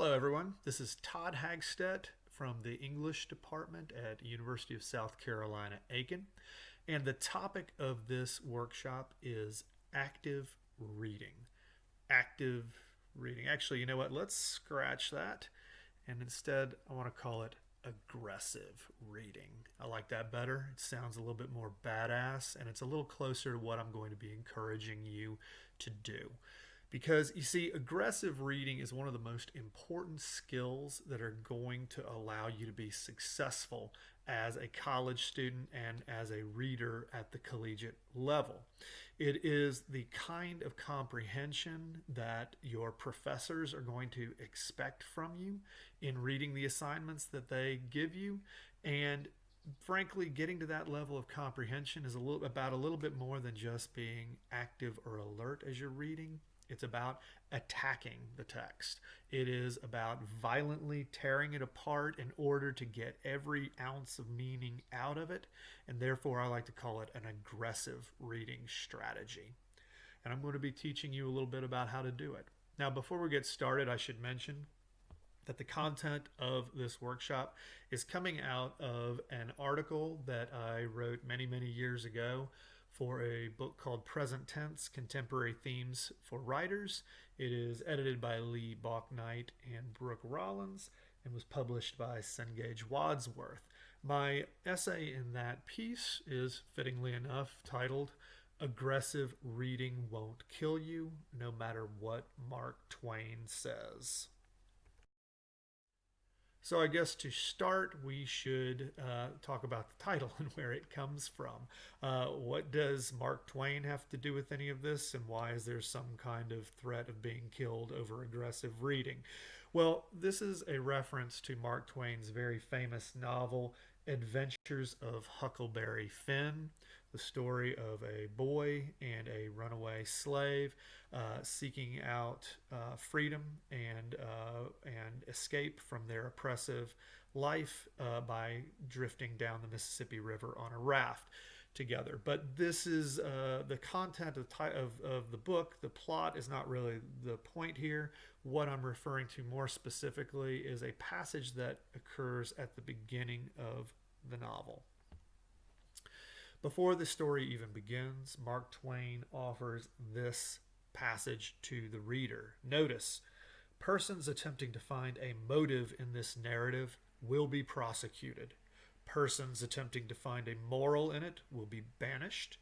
Hello, everyone. This is Todd Hagstette from the English department at University of South Carolina, Aiken. And the topic of this workshop is active reading. Active reading. Actually, you know what? Let's scratch that. And instead, I want to call it aggressive reading. I like that better. It sounds a little bit more badass, and it's a little closer to what I'm going to be encouraging you to do. Because you see, aggressive reading is one of the most important skills that are going to allow you to be successful as a college student and as a reader at the collegiate level. It is the kind of comprehension that your professors are going to expect from you in reading the assignments that they give you. And frankly, getting to that level of comprehension is about a little bit more than just being active or alert as you're reading. It's about attacking the text. It is about violently tearing it apart in order to get every ounce of meaning out of it. And therefore, I like to call it an aggressive reading strategy. And I'm going to be teaching you a little bit about how to do it. Now, before we get started, I should mention that the content of this workshop is coming out of an article that I wrote many, many years ago for a book called Present Tense: Contemporary Themes for Writers. It is edited by Lee Balknight and Brooke Rollins and was published by Cengage Wadsworth. My essay in that piece is, fittingly enough, titled Aggressive Reading Won't Kill You, No Matter What Mark Twain Says. So I guess to start, we should talk about the title and where it comes from. What does Mark Twain have to do with any of this, and why is there some kind of threat of being killed over aggressive reading? Well, this is a reference to Mark Twain's very famous novel, Adventures of Huckleberry Finn, the story of a boy and a runaway slave seeking out freedom and escape from their oppressive life by drifting down the Mississippi River on a raft together. But this is the content of the book. The plot is not really the point here. What I'm referring to more specifically is a passage that occurs at the beginning of the novel. Before the story even begins, Mark Twain offers this passage to the reader. Notice, persons attempting to find a motive in this narrative will be prosecuted. Persons attempting to find a moral in it will be banished.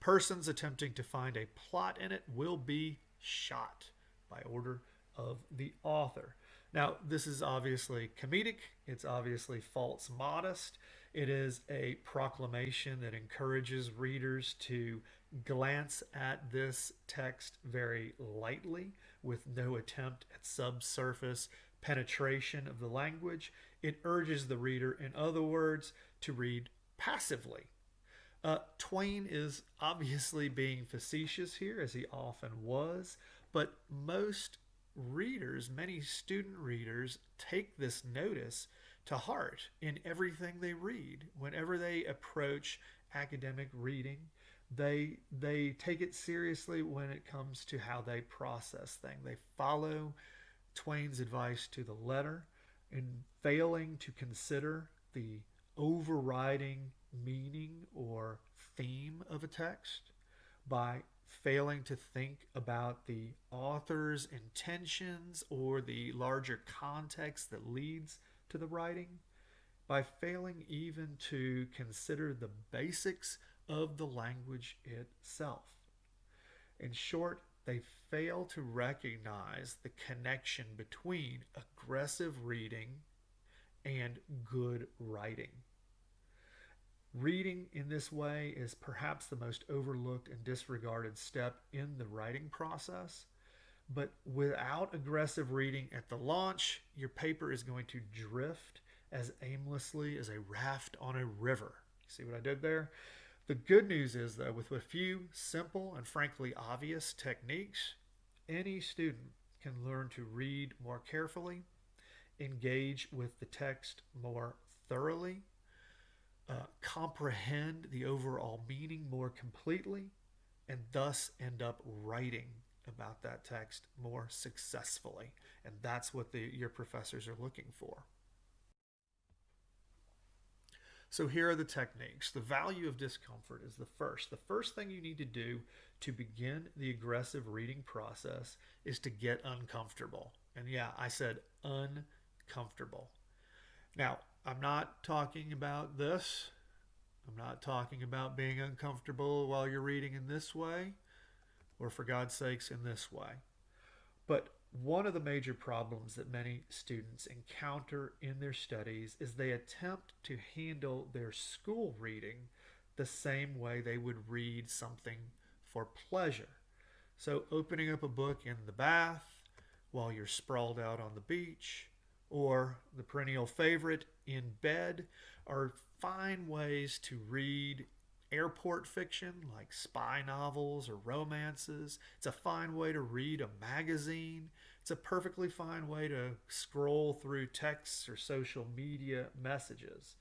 Persons attempting to find a plot in it will be shot by order of the author. Now, this is obviously comedic. It's obviously false modest. It is a proclamation that encourages readers to glance at this text very lightly, with no attempt at subsurface penetration of the language. It urges the reader, in other words, to read passively. Twain is obviously being facetious here, as he often was, but most readers, many student readers, take this notice to heart in everything they read. Whenever they approach academic reading, they take it seriously when it comes to how they process things. They follow Twain's advice to the letter in failing to consider the overriding meaning or theme of a text, by failing to think about the author's intentions or the larger context that leads to the writing, by failing even to consider the basics of the language itself. In short, they fail to recognize the connection between aggressive reading and good writing. Reading in this way is perhaps the most overlooked and disregarded step in the writing process. But without aggressive reading at the launch, your paper is going to drift as aimlessly as a raft on a river. See what I did there? The good news is, though, with a few simple and frankly obvious techniques, any student can learn to read more carefully, engage with the text more thoroughly, comprehend the overall meaning more completely, and thus end up writing about that text more successfully. And that's what your professors are looking for. So here are the techniques. The value of discomfort is the first. The first thing you need to do to begin the aggressive reading process is to get uncomfortable. And yeah, I said uncomfortable. Now, I'm not talking about this. I'm not talking about being uncomfortable while you're reading in this way, or for God's sakes, in this way. But one of the major problems that many students encounter in their studies is they attempt to handle their school reading the same way they would read something for pleasure. So opening up a book in the bath while you're sprawled out on the beach, or the perennial favorite, in bed, are fine ways to read airport fiction like spy novels or romances. It's a fine way to read a magazine. It's a perfectly fine way to scroll through texts or social media messages.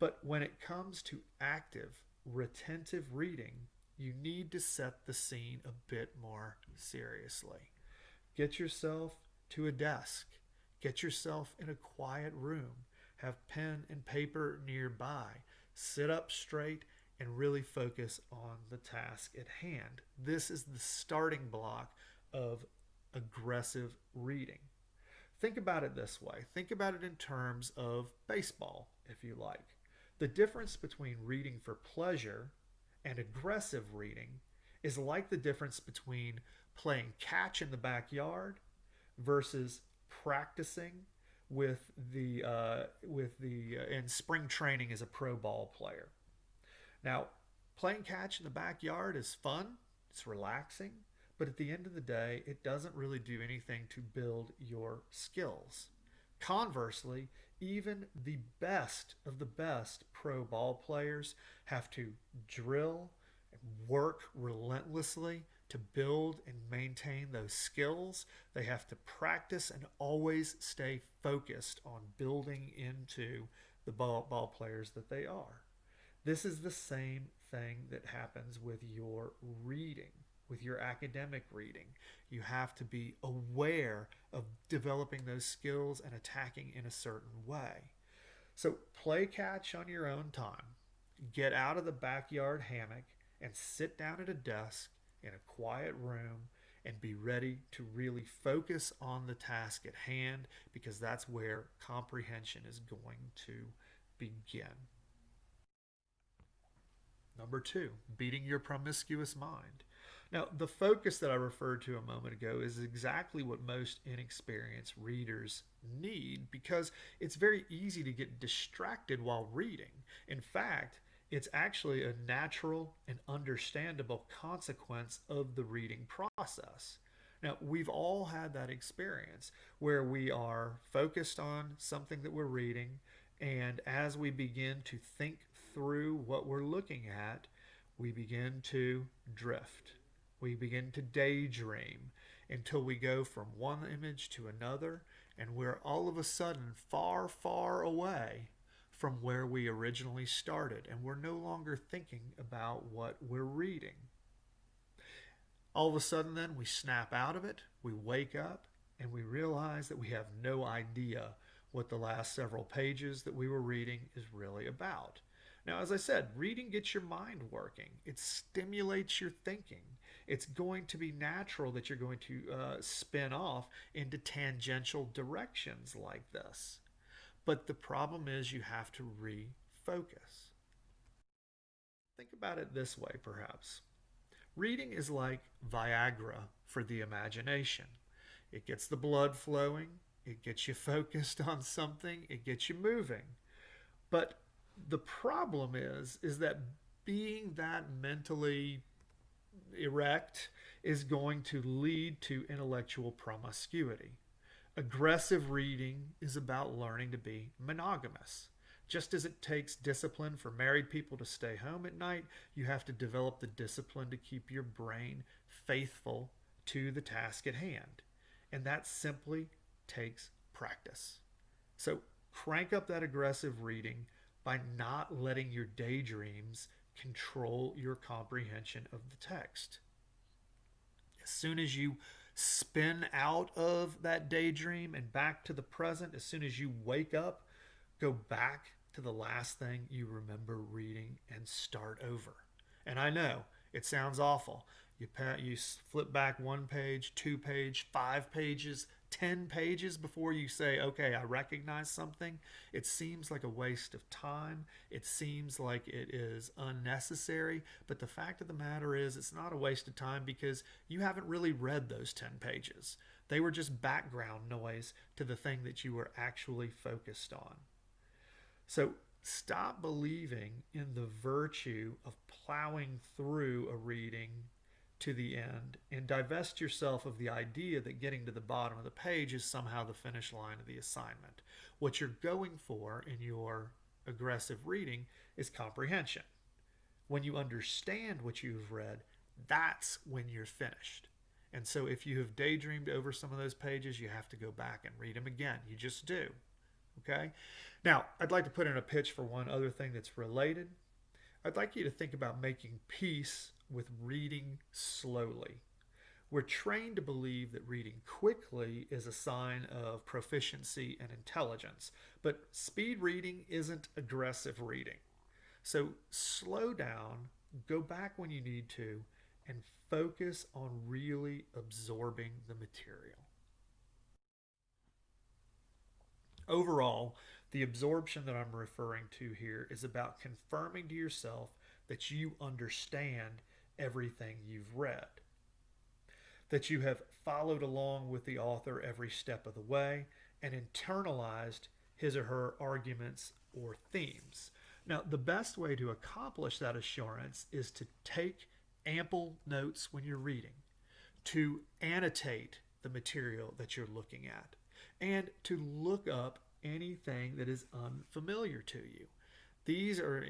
But when it comes to active, retentive reading, you need to set the scene a bit more seriously. Get yourself to a desk. Get yourself in a quiet room. Have pen and paper nearby. Sit up straight and really focus on the task at hand. This is the starting block of aggressive reading. Think about it this way. Think about it in terms of baseball, if you like. The difference between reading for pleasure and aggressive reading is like the difference between playing catch in the backyard versus practicing in spring training as a pro ball player. Now, playing catch in the backyard is fun, it's relaxing, but at the end of the day, it doesn't really do anything to build your skills. Conversely, even the best of the best pro ball players have to drill and work relentlessly to build and maintain those skills. They have to practice and always stay focused on building into the ball players that they are. This is the same thing that happens with your reading, with your academic reading. You have to be aware of developing those skills and attacking in a certain way. So play catch on your own time. Get out of the backyard hammock and sit down at a desk in a quiet room and be ready to really focus on the task at hand, because that's where comprehension is going to begin. Number 2, beating your promiscuous mind. Now, the focus that I referred to a moment ago is exactly what most inexperienced readers need, because it's very easy to get distracted while reading. In fact, it's actually a natural and understandable consequence of the reading process. Now, we've all had that experience where we are focused on something that we're reading, and as we begin to think through what we're looking at, we begin to drift. We begin to daydream until we go from one image to another, and we're all of a sudden far, far away from where we originally started, and we're no longer thinking about what we're reading. All of a sudden then we snap out of it, we wake up, and we realize that we have no idea what the last several pages that we were reading is really about. Now, as I said, reading gets your mind working. It stimulates your thinking. It's going to be natural that you're going to spin off into tangential directions like this. But the problem is you have to refocus. Think about it this way, perhaps. Reading is like Viagra for the imagination. It gets the blood flowing, it gets you focused on something, it gets you moving. But the problem is that being that mentally erect is going to lead to intellectual promiscuity. Aggressive reading is about learning to be monogamous. Just as it takes discipline for married people to stay home at night, you have to develop the discipline to keep your brain faithful to the task at hand. And that simply takes practice. So crank up that aggressive reading by not letting your daydreams control your comprehension of the text. As soon as you spin out of that daydream and back to the present, as soon as you wake up, go back to the last thing you remember reading and start over. And I know it sounds awful. You flip back 1 page, 2 page, 5 pages, 10 pages before you say, okay, I recognize something. It seems like a waste of time. It seems like it is unnecessary. But the fact of the matter is, it's not a waste of time because you haven't really read those 10 pages. They were just background noise to the thing that you were actually focused on. So stop believing in the virtue of plowing through a reading to the end and divest yourself of the idea that getting to the bottom of the page is somehow the finish line of the assignment. What you're going for in your aggressive reading is comprehension. When you understand what you've read, that's when you're finished. And so if you have daydreamed over some of those pages, you have to go back and read them again. You just do. Okay? Now, I'd like to put in a pitch for one other thing that's related. I'd like you to think about making peace with reading slowly. We're trained to believe that reading quickly is a sign of proficiency and intelligence, but speed reading isn't aggressive reading. So slow down, go back when you need to, and focus on really absorbing the material. Overall, the absorption that I'm referring to here is about confirming to yourself that you understand everything you've read, that you have followed along with the author every step of the way and internalized his or her arguments or themes. Now, the best way to accomplish that assurance is to take ample notes when you're reading, to annotate the material that you're looking at, and to look up anything that is unfamiliar to you. These are,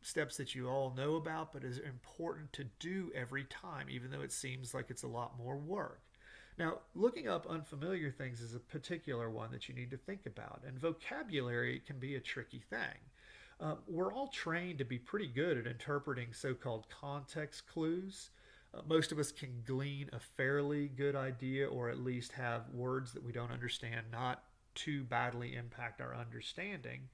steps that you all know about, but is important to do every time, even though it seems like it's a lot more work. Now, looking up unfamiliar things is a particular one that you need to think about, and vocabulary can be a tricky thing. We're all trained to be pretty good at interpreting so-called context clues. Most of us can glean a fairly good idea, or at least have words that we don't understand not too badly impact our understanding,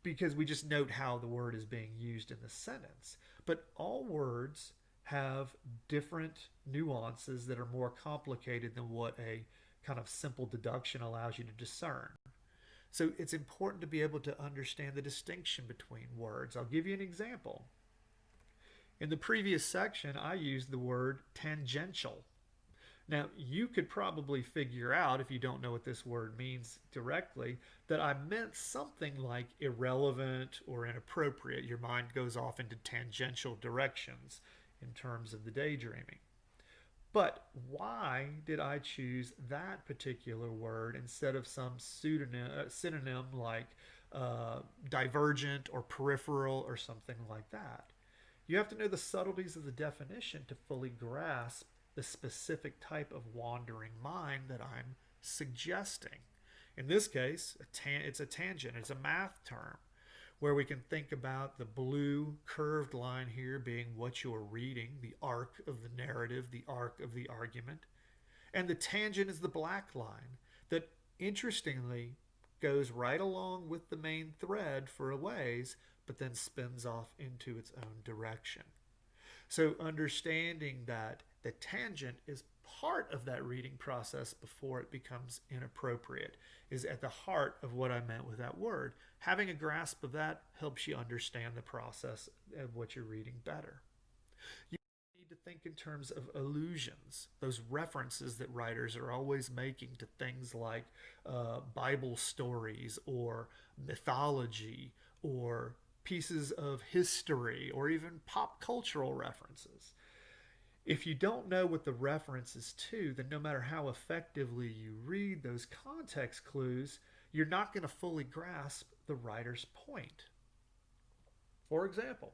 because we just note how the word is being used in the sentence. But all words have different nuances that are more complicated than what a kind of simple deduction allows you to discern. So it's important to be able to understand the distinction between words. I'll give you an example. In the previous section, I used the word tangential. Now, you could probably figure out, if you don't know what this word means directly, that I meant something like irrelevant or inappropriate. Your mind goes off into tangential directions in terms of the daydreaming. But why did I choose that particular word instead of some synonym like divergent or peripheral or something like that? You have to know the subtleties of the definition to fully grasp the specific type of wandering mind that I'm suggesting. In this case, it's a tangent. It's a math term where we can think about the blue curved line here being what you're reading, the arc of the narrative, the arc of the argument. And the tangent is the black line that, interestingly, goes right along with the main thread for a ways, but then spins off into its own direction. So understanding that the tangent is part of that reading process before it becomes inappropriate is at the heart of what I meant with that word. Having a grasp of that helps you understand the process of what you're reading better. You need to think in terms of allusions, those references that writers are always making to things like Bible stories or mythology or pieces of history or even pop cultural references. If you don't know what the reference is to, then no matter how effectively you read those context clues, you're not going to fully grasp the writer's point. For example,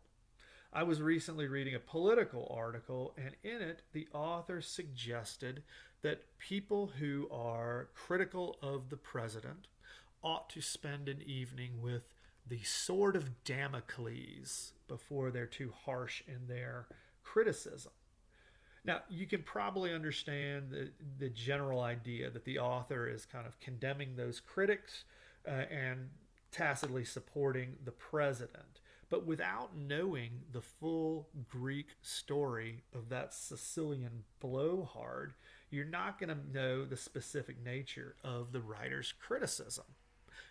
I was recently reading a political article, and in it, the author suggested that people who are critical of the president ought to spend an evening with the sword of Damocles before they're too harsh in their criticism. Now, you can probably understand the general idea that the author is kind of condemning those critics and tacitly supporting the president. But without knowing the full Greek story of that Sicilian blowhard, you're not going to know the specific nature of the writer's criticism.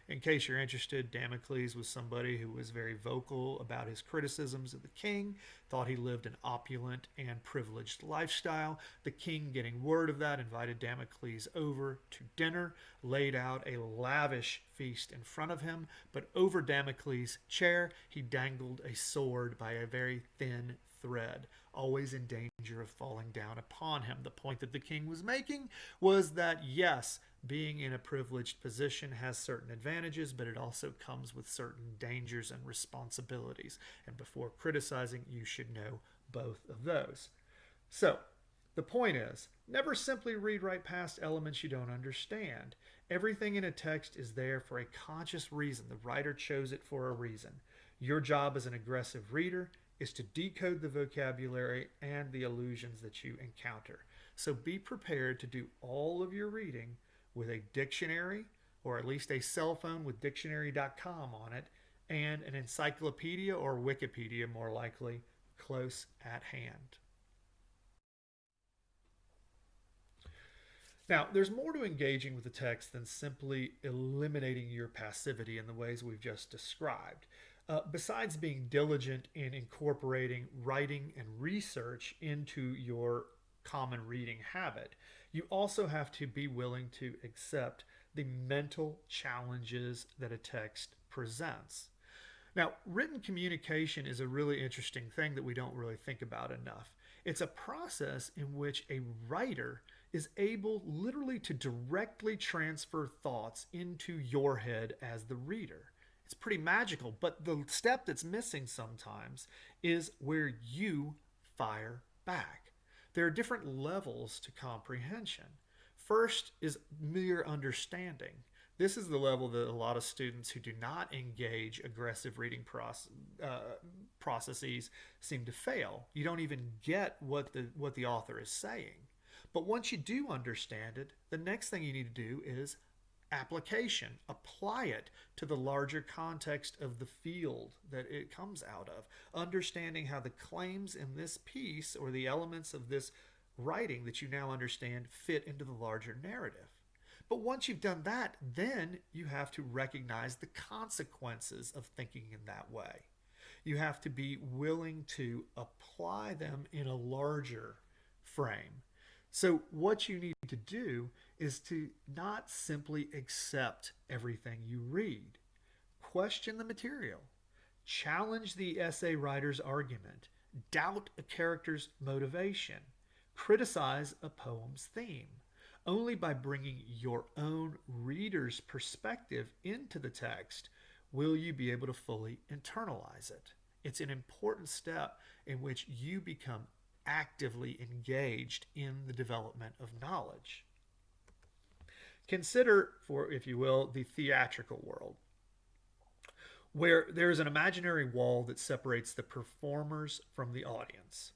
In case you're interested, Damocles was somebody who was very vocal about his criticisms of the king, thought he lived an opulent and privileged lifestyle. The king, getting word of that, invited Damocles over to dinner, laid out a lavish feast in front of him, but over Damocles' chair, he dangled a sword by a very thin thread, always in danger of falling down upon him. The point that the king was making was that, yes, being in a privileged position has certain advantages, but it also comes with certain dangers and responsibilities. And before criticizing, you should know both of those. So, the point is, never simply read right past elements you don't understand. Everything in a text is there for a conscious reason. The writer chose it for a reason. Your job as an aggressive reader is to decode the vocabulary and the allusions that you encounter. So be prepared to do all of your reading with a dictionary, or at least a cell phone with dictionary.com on it, and an encyclopedia or Wikipedia, more likely, close at hand. Now, there's more to engaging with the text than simply eliminating your passivity in the ways we've just described. Besides being diligent in incorporating writing and research into your common reading habit, you also have to be willing to accept the mental challenges that a text presents. Now, written communication is a really interesting thing that we don't really think about enough. It's a process in which a writer is able literally to directly transfer thoughts into your head as the reader. It's pretty magical, but the step that's missing sometimes is where you fire back. There are different levels to comprehension. First is mere understanding. This is the level that a lot of students who do not engage aggressive reading processes seem to fail. You don't even get what the author is saying. But once you do understand it, the next thing you need to do is application. Apply it to the larger context of the field that it comes out of. Understanding how the claims in this piece or the elements of this writing that you now understand fit into the larger narrative. But once you've done that, then you have to recognize the consequences of thinking in that way. You have to be willing to apply them in a larger frame. So what you need to do is to not simply accept everything you read. Question the material. Challenge the essay writer's argument. Doubt a character's motivation. Criticize a poem's theme. Only by bringing your own reader's perspective into the text will you be able to fully internalize it. It's an important step in which you become actively engaged in the development of knowledge. Consider, for if you will, the theatrical world, where there is an imaginary wall that separates the performers from the audience.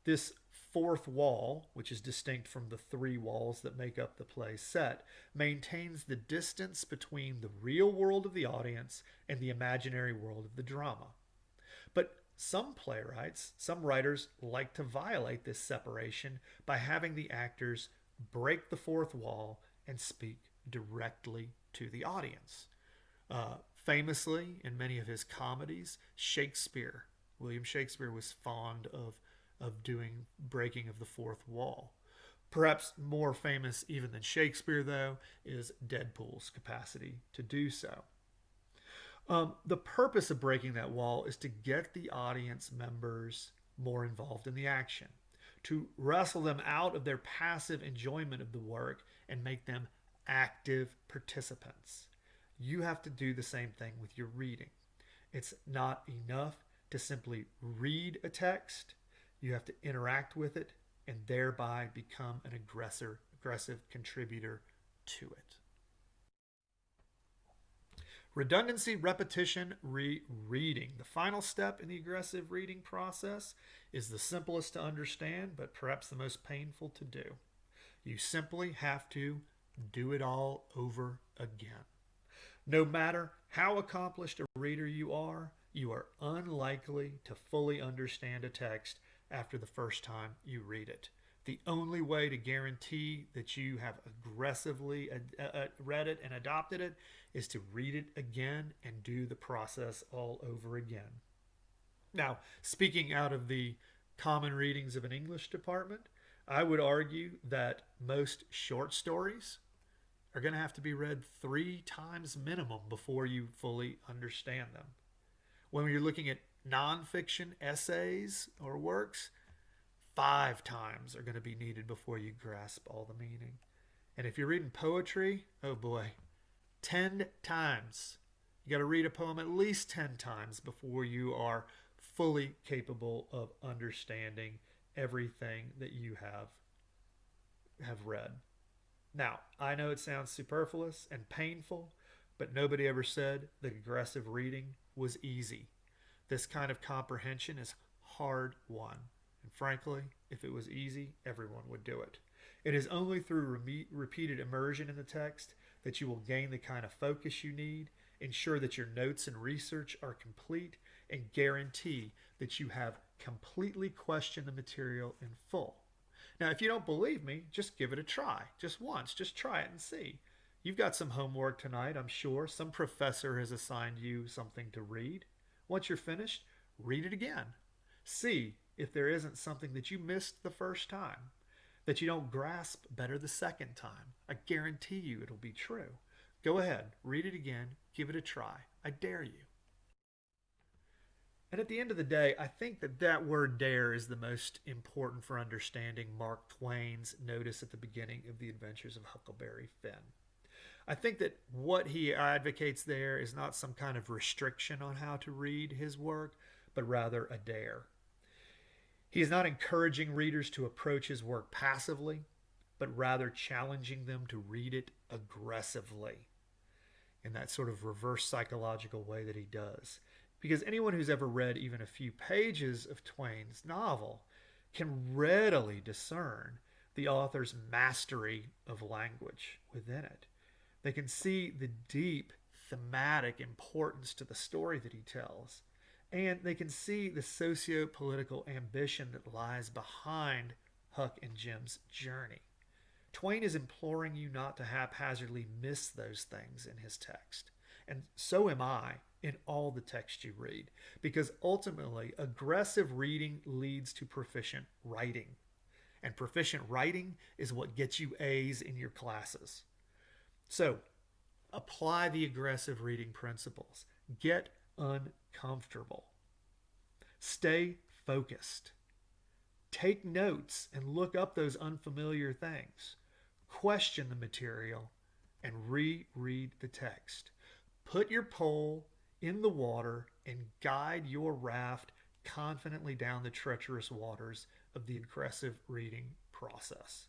This fourth wall, which is distinct from the three walls that make up the play set, maintains the distance between the real world of the audience and the imaginary world of the drama. But some playwrights, some writers like to violate this separation by having the actors break the fourth wall and speak directly to the audience. Famously, in many of his comedies, William Shakespeare was fond of doing breaking of the fourth wall. Perhaps more famous even than Shakespeare, though, is Deadpool's capacity to do so. The purpose of breaking that wall is to get the audience members more involved in the action, to wrestle them out of their passive enjoyment of the work and make them active participants. You have to do the same thing with your reading. It's not enough to simply read a text. You have to interact with it and thereby become an aggressive contributor to it. Redundancy, repetition, rereading. The final step in the aggressive reading process is the simplest to understand, but perhaps the most painful to do. You simply have to do it all over again. No matter how accomplished a reader you are unlikely to fully understand a text after the first time you read it. The only way to guarantee that you have aggressively read it and adopted it is to read it again and do the process all over again. Now, speaking out of the common readings of an English department, I would argue that most short stories are going to have to be read 3 times minimum before you fully understand them. When you're looking at nonfiction essays or works, 5 times are going to be needed before you grasp all the meaning. And if you're reading poetry, oh boy, 10 times. You got to read a poem at least 10 times before you are fully capable of understanding everything that you have read. Now, I know it sounds superfluous and painful, but nobody ever said that aggressive reading was easy. This kind of comprehension is hard won. And frankly, if it was easy, everyone would do it. It is only through repeated immersion in the text that you will gain the kind of focus you need, ensure that your notes and research are complete, and guarantee that you have completely questioned the material in full. Now, if you don't believe me, just give it a try. Just once. Just try it and see. You've got some homework tonight, I'm sure. Some professor has assigned you something to read. Once you're finished, read it again. See if there isn't something that you missed the first time, that you don't grasp better the second time. I guarantee you it'll be true. Go ahead, read it again, give it a try. I dare you. And at the end of the day, I think that word dare is the most important for understanding Mark Twain's notice at the beginning of The Adventures of Huckleberry Finn. I think that what he advocates there is not some kind of restriction on how to read his work, but rather a dare. He is not encouraging readers to approach his work passively, but rather challenging them to read it aggressively in that sort of reverse psychological way that he does. Because anyone who's ever read even a few pages of Twain's novel can readily discern the author's mastery of language within it. They can see the deep thematic importance to the story that he tells. And they can see the socio-political ambition that lies behind Huck and Jim's journey. Twain is imploring you not to haphazardly miss those things in his text. And so am I in all the text you read. Because ultimately, aggressive reading leads to proficient writing. And proficient writing is what gets you A's in your classes. So, apply the aggressive reading principles. Get uncomfortable. Stay focused. Take notes and look up those unfamiliar things. Question the material and reread the text. Put your pole in the water and guide your raft confidently down the treacherous waters of the aggressive reading process.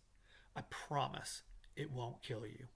I promise it won't kill you.